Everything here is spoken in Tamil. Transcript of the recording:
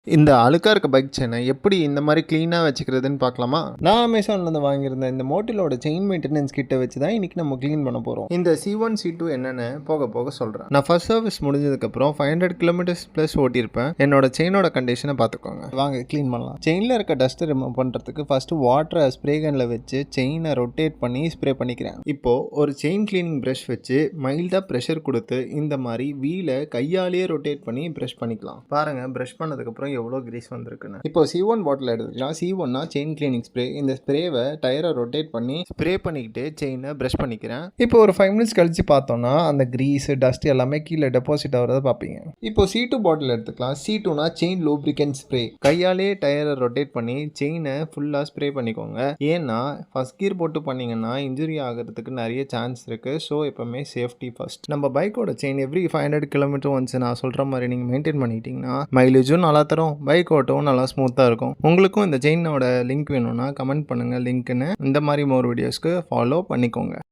இந்த அழுக்கா இருக்க பைக் செயினை எப்படி இந்த மாதிரி க்ளீனாக வச்சுக்கிறதுன்னு பார்க்கலாமா? நான் அமேசான்லேருந்து வாங்கியிருந்த இந்த மோட்டிலோட செயின் மெயின்டெனன்ஸ் கிட்ட வச்சு தான் இன்றைக்கி நம்ம க்ளீன் பண்ண போகிறோம். இந்த C1 C2 என்னென்னு போக போக சொல்கிறேன். நான் ஃபர்ஸ்ட் சர்வீஸ் முடிஞ்சதுக்கப்புறம் 500 கிலோமீட்டர்ஸ் ப்ளஸ் ஓட்டியிருப்பேன். என்னோட செயினோட கண்டிஷனை பார்த்துக்கோங்க. வாங்க க்ளீன் பண்ணலாம். செயினில் இருக்க டஸ்ட்டை ரிமூவ் பண்ணுறதுக்கு ஃபஸ்ட்டு வாட்டரை ஸ்ப்ரே கனில் வச்சு செயினை ரொட்டேட் பண்ணி ஸ்ப்ரே பண்ணிக்கிறேன். இப்போது ஒரு செயின் க்ளீனிங் ப்ரஷ் வச்சு மைல்டாக ப்ரெஷர் கொடுத்து இந்த மாதிரி வீலை கையாலேயே ரொட்டேட் பண்ணி ப்ரஷ் பண்ணிக்கலாம். பாருங்கள், ப்ரஷ் பண்ணதுக்கப்புறம் எவ்வளோ கிரீஸ் வந்திருக்குன்னு. இப்போ C1 பாட்டில் எடுத்துக்கலாம். C1னா செயின் கிளீனிங் ஸ்ப்ரே. இந்த ஸ்ப்ரேவை டயரை ரொட்டேட் பண்ணி ஸ்ப்ரே பண்ணிக்கிட்டு செயினை ப்ரஷ் பண்ணிக்கிறேன். இப்போ ஒரு 5 மினிட்ஸ் கழிச்சு பார்த்தோம்னா அந்த கிரீஸ் டஸ்ட் எல்லாமே கீழே டெபாசிட் ஆகிறத பார்ப்பீங்க. இப்போ C2 பாட்டில் எடுத்துக்கலாம். C2னா செயின் லூப்ரிகன்ட் ஸ்ப்ரே. கையாலே டயரை ரொட்டேட் பண்ணி செயினை ஃபுல்லாக ஸ்ப்ரே பண்ணிக்கோங்க. ஏன்னா ஃபர்ஸ்ட் கியர் போட்டு பண்ணிங்கன்னா இன்ஜுரி ஆகிறதுக்கு நிறைய சான்ஸ் இருக்குது. ஸோ எப்போவுமே சேஃப்டி ஃபர்ஸ்ட். நம்ம பைக்கோட செயின் எவ்ரி 500 கிலோமீட்டர் ஒன்ஸ் நான் சொல்கிற மாதிரி நீங்கள் மெயின்டைன் பண்ணிக்கிட்டிங்கன்னா மைலேஜும் நல்லா தரும், பைக் ஓட்டவும் நல்லா ஸ்மூத்தாக இருக்கும். உங்களுக்கும் இந்த செயினோட லிங்க் வேணும்னா கமெண்ட் பண்ணுங்கள் லிங்க்னு. இந்த மாதிரி மோர் வீடியோஸ்க்கு ஃபாலோ பண்ணிக்கோங்க.